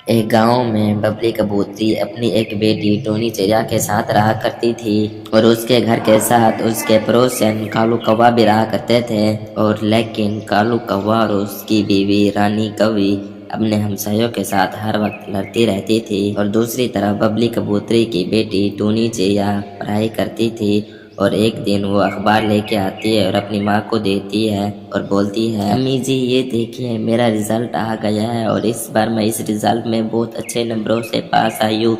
ایک گاؤں میں ببلی کبوتری اپنی ایک بیٹی ٹونی چڑیا کے ساتھ رہا کرتی تھی، اور اس کے گھر کے ساتھ اس کے پڑوسن کالو کوا بھی رہا کرتے تھے۔ اور لیکن کالو کوا اور اس کی بیوی رانی کوی اپنے ہمسایوں کے ساتھ ہر وقت لڑتی رہتی تھی، اور دوسری طرف ببلی کبوتری کی بیٹی ٹونی چڑیا پڑھائی کرتی تھی۔ اور ایک دن وہ اخبار لے کے آتی ہے اور اپنی ماں کو دیتی ہے اور بولتی ہے، امی جی یہ دیکھیے میرا رزلٹ آ گیا ہے، اور اس بار میں اس رزلٹ میں بہت اچھے نمبروں سے پاس آئی ہوں۔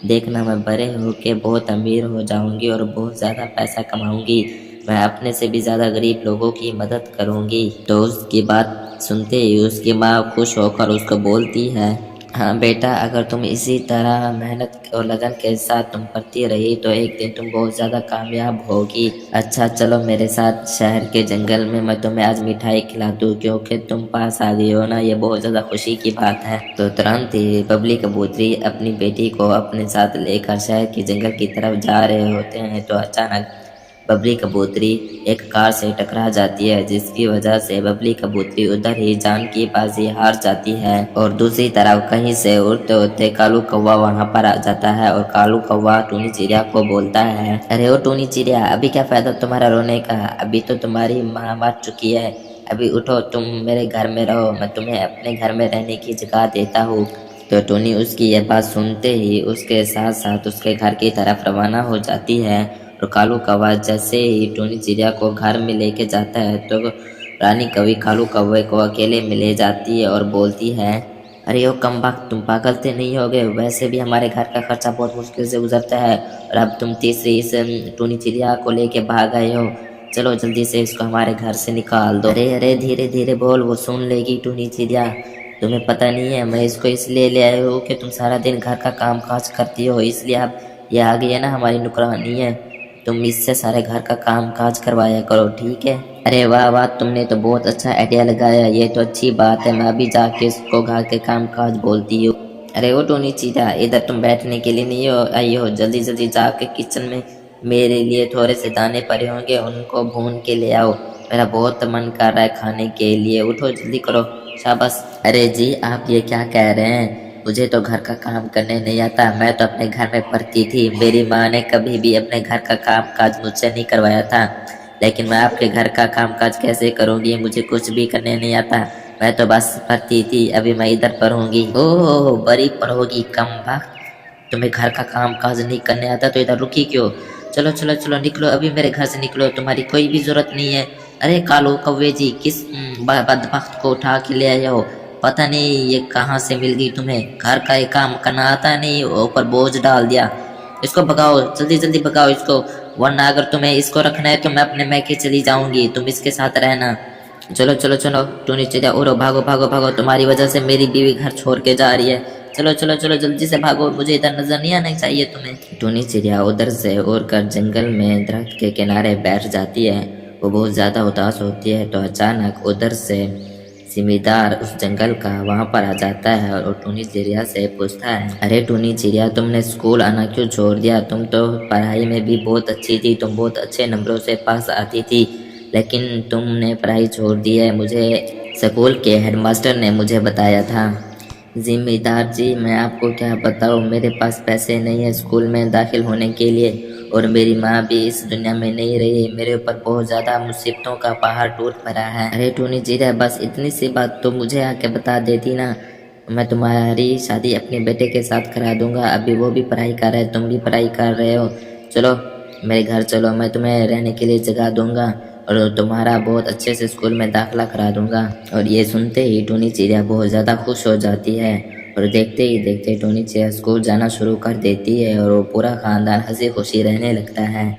دیکھنا میں بڑے ہو کے بہت امیر ہو جاؤں گی اور بہت زیادہ پیسہ کماؤں گی، میں اپنے سے بھی زیادہ غریب لوگوں کی مدد کروں گی۔ تو اس کی بات سنتے ہی اس کی ماں خوش ہو کر اس کو بولتی ہے، ہاں بیٹا، اگر تم اسی طرح محنت اور لگن کے ساتھ تم پڑھتی رہی تو ایک دن تم بہت زیادہ کامیاب ہوگی۔ اچھا چلو میرے ساتھ شہر کے جنگل میں تمہیں آج مٹھائی کھلا دوں، کیونکہ تم پاس آ گئی ہو نا، یہ بہت زیادہ خوشی کی بات ہے۔ تو ترنت ہی ببلی کبوتری اپنی بیٹی کو اپنے ساتھ لے کر شہر کے جنگل کی طرف جا رہے ہوتے ہیں، تو اچانک ببلی کبوتری ایک کار سے ٹکرا جاتی ہے، جس کی وجہ سے ببلی کبوتری ادھر ہی جان کی بازی ہار جاتی ہے۔ اور دوسری طرف کہیں سے اڑتے اڑتے کالو کوا وہاں پر آ جاتا ہے، اور کالو کوا ٹونی چڑیا کو بولتا ہے، ارے او ٹونی چڑیا، ابھی کیا فائدہ تمہارا رونے کا، ابھی تو تمہاری ماں مر چکی ہے، ابھی اٹھو، تم میرے گھر میں رہو، میں تمہیں اپنے گھر میں رہنے کی جگہ دیتا ہوں۔ تو ٹونی اس کی یہ بات سنتے ہی اس کے ساتھ ساتھ اس کے گھر کی طرف روانہ ہو جاتی ہے۔ اور کالو کوا جیسے ہی ٹونی چڑیا کو گھر میں لے کے جاتا ہے تو رانی کوی کالو کوے کو اکیلے میں لے جاتی ہے اور بولتی ہے، ارے او کم بخت، تم پاگل تو نہیں ہوگے، ویسے بھی ہمارے گھر کا خرچہ بہت مشکل سے گزرتا ہے، اور اب تم تیسری اس ٹونی چڑیا کو لے کے بھاگ آئے ہو، چلو جلدی سے اس کو ہمارے گھر سے نکال دو۔ ارے ارے دھیرے دھیرے بول، وہ سن لے گی ٹونی چڑیا، تمہیں پتہ نہیں ہے میں اس کو اس لیے لے آئی ہوں کہ تم سارا دن گھر کا کام کاج کرتی ہو، اس لیے اب یہ آ گئی ہے نا ہماری نوکرانی ہے، تم اس سے سارے گھر کا کام کاج کروایا کرو، ٹھیک ہے؟ ارے واہ واہ، تم نے تو بہت اچھا آئیڈیا لگایا، یہ تو اچھی بات ہے، میں ابھی جا کے اس کو گھر کے کام کاج بولتی ہوں۔ ارے وہ ٹونی چڑیا، ادھر تم بیٹھنے کے لیے نہیں آئی ہو، جلدی جلدی جا کے کچن میں میرے لیے تھوڑے سے دانے پڑے ہوں گے، ان کو بھون کے لے آؤ، میرا بہت من کر رہا ہے کھانے کے لیے، اٹھو جلدی کرو، شاباش۔ ارے جی آپ یہ کیا کہہ رہے ہیں، مجھے تو گھر کا کام کرنے نہیں آتا، میں تو اپنے گھر میں پڑھتی تھی، میری ماں نے کبھی بھی اپنے گھر کا کام کاج مجھ سے نہیں کروایا تھا، لیکن میں آپ کے گھر کا کام کاج کیسے کروں گی، مجھے کچھ بھی کرنے نہیں آتا، میں تو بس پڑھتی تھی، ابھی میں ادھر پڑھوں گی۔ اوہ بڑی پڑھو گی کم بخت، تمہیں گھر کا کام کاج نہیں کرنے آتا تو ادھر رکی کیوں، چلو چلو چلو نکلو، ابھی میرے گھر سے نکلو، تمہاری کوئی بھی ضرورت نہیں ہے۔ ارے کالو کوے جی، کس بدبخت کو اٹھا کے لے آئے ہو، پتہ نہیں یہ کہاں سے مل گئی تمہیں، گھر کا یہ کام کرنا آتا نہیں، اوپر بوجھ ڈال دیا، اس کو بھگاؤ، جلدی جلدی بھگاؤ اس کو، ورنہ اگر تمہیں اس کو رکھنا ہے تو میں اپنے میکے چلی جاؤں گی، تم اس کے ساتھ رہنا۔ چلو چلو چلو ٹونی چڑیا، اڑو، بھاگو بھاگو بھاگو، تمہاری وجہ سے میری بیوی گھر چھوڑ کے جا رہی ہے، چلو چلو چلو جلدی سے بھاگو، مجھے ادھر نظر نہیں آنا چاہیے تمہیں۔ ٹونی چڑیا ادھر سے اڑ کر جنگل میں درخت کے کنارے بیٹھ جاتی ہے، وہ بہت زیادہ اداس ہوتی ہے، تو اچانک ادھر سے زمیندار اس جنگل کا وہاں پر آ جاتا ہے اور ٹونی چڑیا سے پوچھتا ہے، ارے ٹونی چڑیا، تم نے اسکول آنا کیوں چھوڑ دیا، تم تو پڑھائی میں بھی بہت اچھی تھی، تم بہت اچھے نمبروں سے پاس آتی تھی، لیکن تم نے پڑھائی چھوڑ دی ہے، مجھے اسکول کے ہیڈ ماسٹر نے مجھے بتایا تھا۔ زمیندار جی میں آپ کو کیا بتاؤں، میرے پاس پیسے نہیں ہیں اسکول میں داخل ہونے کے لیے، اور میری ماں بھی اس دنیا میں نہیں رہی، میرے اوپر بہت زیادہ مصیبتوں کا پہاڑ ٹوٹ پڑا ہے۔ ارے ٹونی چڑیا، بس اتنی سی بات تو مجھے آ کے بتا دیتی نا، میں تمہاری شادی اپنے بیٹے کے ساتھ کرا دوں گا، ابھی وہ بھی پڑھائی کر رہا ہے، تم بھی پڑھائی کر رہے ہو، چلو میرے گھر چلو، میں تمہیں رہنے کے لیے جگہ دوں گا، اور تمہارا بہت اچھے سے اسکول میں داخلہ کرا دوں گا۔ اور یہ سنتے ہی ٹونی چڑیا بہت زیادہ خوش ہو جاتی ہے، اور دیکھتے ہی دیکھتے ٹونی چڑیا اسکول جانا شروع کر دیتی ہے، اور وہ پورا خاندان ہنسی خوشی رہنے لگتا ہے۔